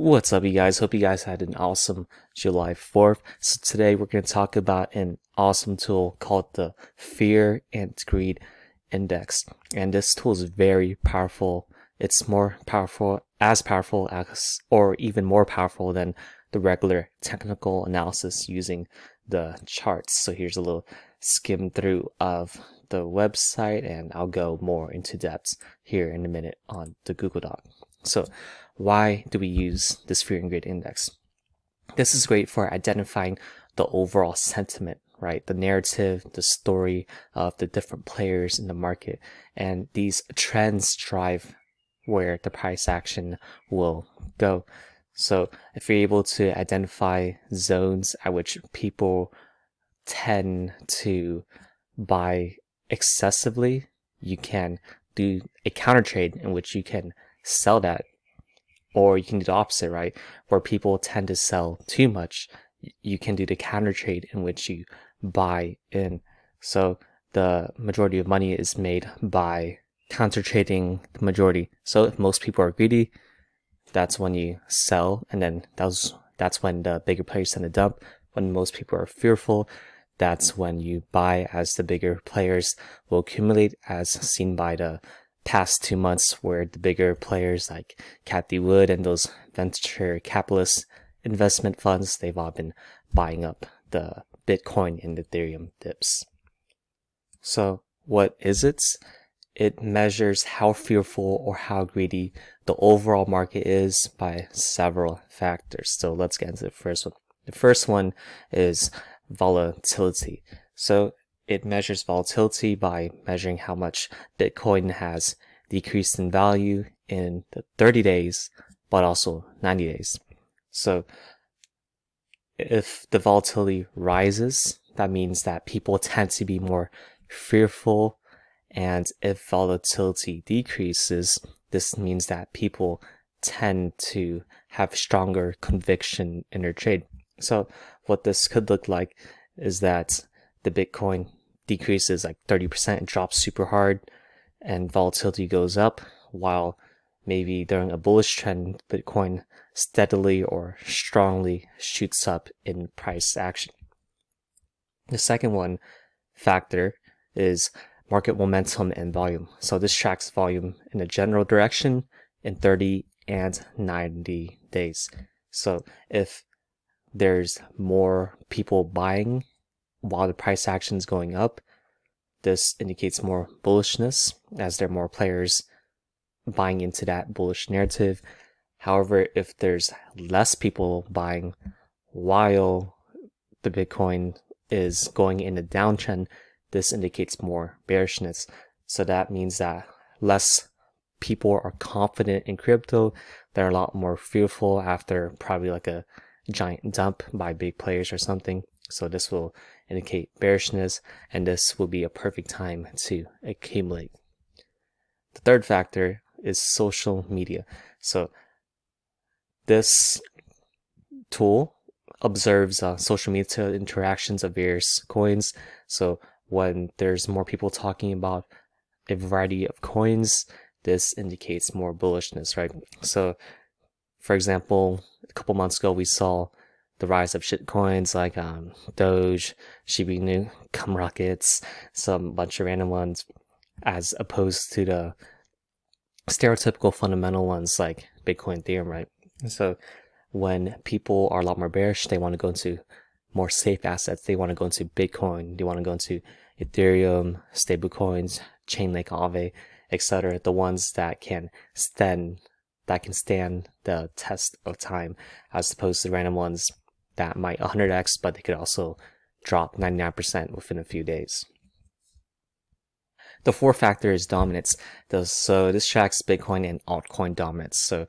What's up, you guys? Hope you guys had an awesome July 4th. So today we're going to talk about an awesome tool called the Fear and Greed Index. And this tool is very powerful. It's more powerful as, or even more powerful than the regular technical analysis using the charts. So here's a little skim through of the website, and I'll go more into depth here in a minute on the Google Doc. So why do we use this Fear and Greed Index? This is great for identifying the overall sentiment, right? The narrative, the story of the different players in the market. And these trends drive where the price action will go. So if you're able to identify zones at which people tend to buy excessively, you can do a counter trade in which you can sell that. Or you can do the opposite, right? Where people tend to sell too much, you can do the counter trade in which you buy in. So the majority of money is made by counter trading the majority. So if most people are greedy, that's when you sell, and then that's when the bigger players tend to dump. When most people are fearful, that's when you buy, as the bigger players will accumulate, as seen by the past 2 months, where the bigger players like Cathie Wood and those venture capitalist investment funds, they've all been buying up the Bitcoin and Ethereum dips. So what is it? It measures how fearful or how greedy the overall market is by several factors. So let's get into the first one. The first one is volatility. So it measures volatility by measuring how much Bitcoin has decreased in value in the 30 days, but also 90 days. So if the volatility rises, that means that people tend to be more fearful. And if volatility decreases, this means that people tend to have stronger conviction in their trade. So what this could look like is that the Bitcoin decreases like 30%, and drops super hard, and volatility goes up, while maybe during a bullish trend, Bitcoin steadily or strongly shoots up in price action. The second factor is market momentum and volume. So this tracks volume in a general direction in 30 and 90 days. So if there's more people buying while the price action is going up, this indicates more bullishness, as there are more players buying into that bullish narrative. However, if there's less people buying while the Bitcoin is going in a downtrend, this indicates more bearishness. So that means that less people are confident in crypto. They're a lot more fearful after probably like a giant dump by big players or something. So this will indicate bearishness, and this will be a perfect time to accumulate. The third factor is social media. So this tool observes social media interactions of various coins. So when there's more people talking about a variety of coins, this indicates more bullishness, right? So for example, a couple months ago, we saw the rise of shit coins like Doge, Shiba Inu, Cum Rockets, some bunch of random ones, as opposed to the stereotypical fundamental ones like Bitcoin, Ethereum, right? So when people are a lot more bearish, they want to go into more safe assets. They want to go into Bitcoin. They want to go into Ethereum, stablecoins, Chainlink, Aave, etc. The ones that can stand the test of time, as opposed to the random ones that might 100x, but they could also drop 99% within a few days. The fourth factor is dominance. So this tracks Bitcoin and altcoin dominance. So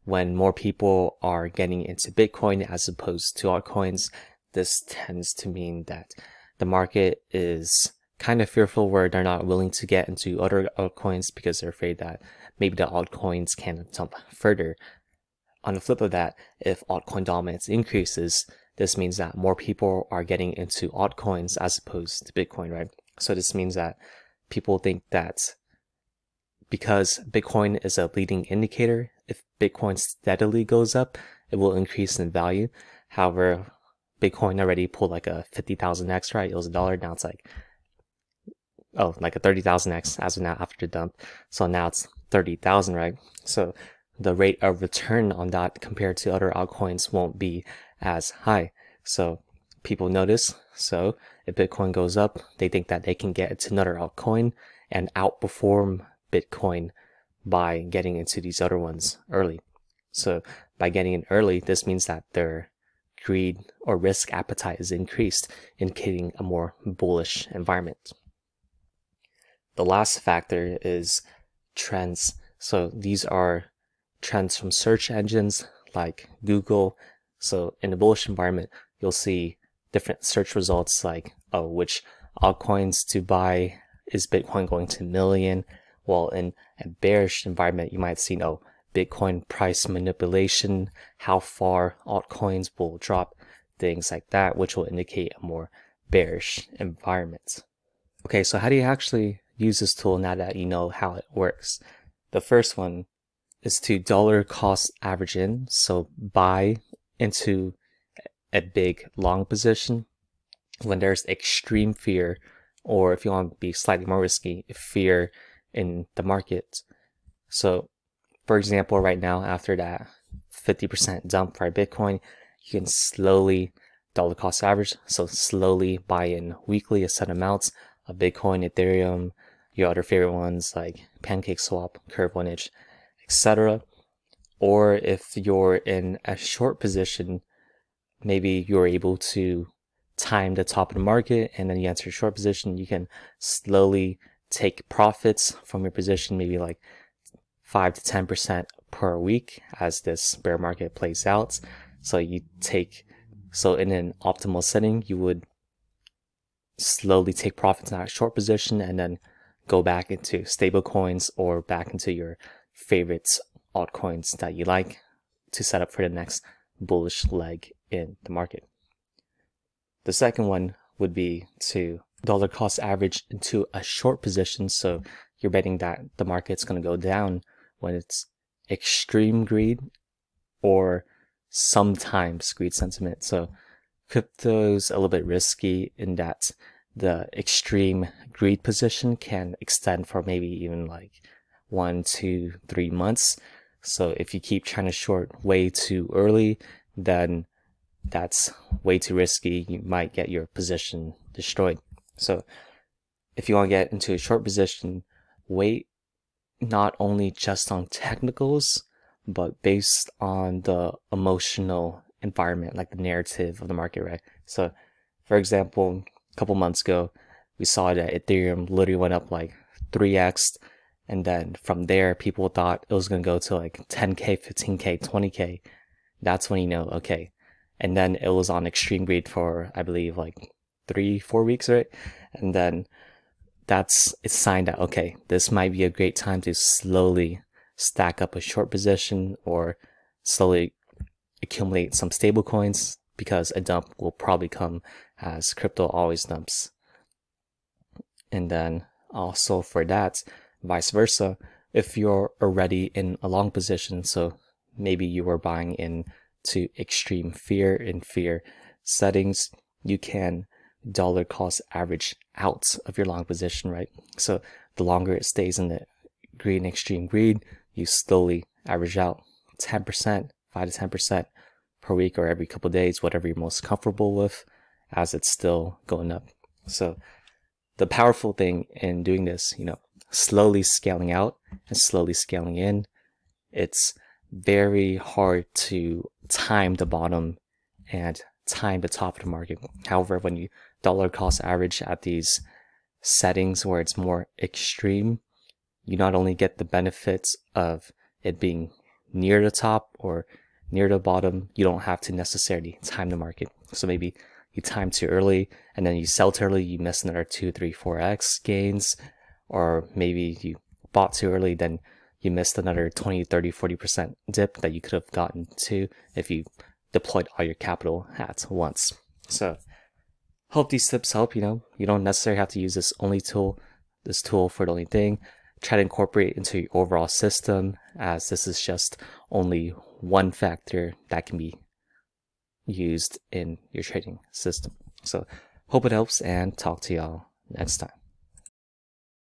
when more people are getting into Bitcoin as opposed to altcoins, this tends to mean that the market is kind of fearful, where they're not willing to get into other altcoins because they're afraid that maybe the altcoins can jump further. On the flip of that, if altcoin dominance increases, this means that more people are getting into altcoins as opposed to Bitcoin, right? So this means that people think that because Bitcoin is a leading indicator, if Bitcoin steadily goes up, it will increase in value. However, Bitcoin already pulled like a 50,000x, right? It was $1. Now it's like, oh, like a 30,000x as of now after the dump. So now it's 30,000, right? So the rate of return on that compared to other altcoins won't be as high. So people notice. So if Bitcoin goes up, they think that they can get into another altcoin and outperform Bitcoin by getting into these other ones early. So by getting in early, this means that their greed or risk appetite is increased, indicating a more bullish environment. The last factor is trends. So these are trends from search engines like Google. So in a bullish environment, you'll see different search results like, oh, which altcoins to buy, is Bitcoin going to million? Well, in a bearish environment, you might see, oh, Bitcoin price manipulation, how far altcoins will drop, things like that, which will indicate a more bearish environment. Okay, so how do you actually use this tool now that you know how it works? The first one is to dollar cost average in, so buy into a big long position when there's extreme fear, or if you want to be slightly more risky, fear in the market. So for example, right now after that 50% dump for Bitcoin, you can slowly dollar cost average, so slowly buy in weekly a set amounts of Bitcoin, Ethereum, your other favorite ones like PancakeSwap, Curve 1inch, etc. Or if you're in a short position, maybe you're able to time the top of the market and then you enter a short position, you can slowly take profits from your position, maybe like 5 to 10% per week as this bear market plays out. So you take, so in an optimal setting, you would slowly take profits in that short position and then go back into stable coins or back into your favorite altcoins that you like to set up for the next bullish leg in the market. The second one would be to dollar cost average into a short position. So you're betting that the market's going to go down when it's extreme greed or sometimes greed sentiment. So crypto's a little bit risky in that the extreme greed position can extend for maybe even like 1, 2, 3 months. So if you keep trying to short way too early, then that's way too risky. You might get your position destroyed. So if you want to get into a short position, wait not only just on technicals, but based on the emotional environment, like the narrative of the market, right? So for example, a couple months ago, we saw that Ethereum literally went up like 3x. And then from there, people thought it was going to go to like 10K, 15K, 20K. That's when you know, okay. And then it was on extreme greed for, I believe, like 3-4 weeks, right? And then it's a sign that, okay, this might be a great time to slowly stack up a short position or slowly accumulate some stable coins, because a dump will probably come, as crypto always dumps. And then also for that, vice versa, if you're already in a long position, so maybe you were buying into extreme fear in fear settings, you can dollar cost average out of your long position, right? So the longer it stays in the greed and extreme greed, you slowly average out 10%, 5 to 10% per week or every couple of days, whatever you're most comfortable with, as it's still going up. So the powerful thing in doing this, slowly scaling out and slowly scaling in, it's very hard to time the bottom and time the top of the market. However, when you dollar cost average at these settings where it's more extreme, you not only get the benefits of it being near the top or near the bottom, you don't have to necessarily time the market. So maybe you time too early and then you sell too early, you miss another 2, 3, 4x gains. Or maybe you bought too early, then you missed another 20, 30, 40% dip that you could have gotten to if you deployed all your capital at once. So hope these tips help. You don't necessarily have to use this tool for the only thing. try to incorporate it into your overall system, as this is just only one factor that can be used in your trading system. So hope it helps, and talk to y'all next time.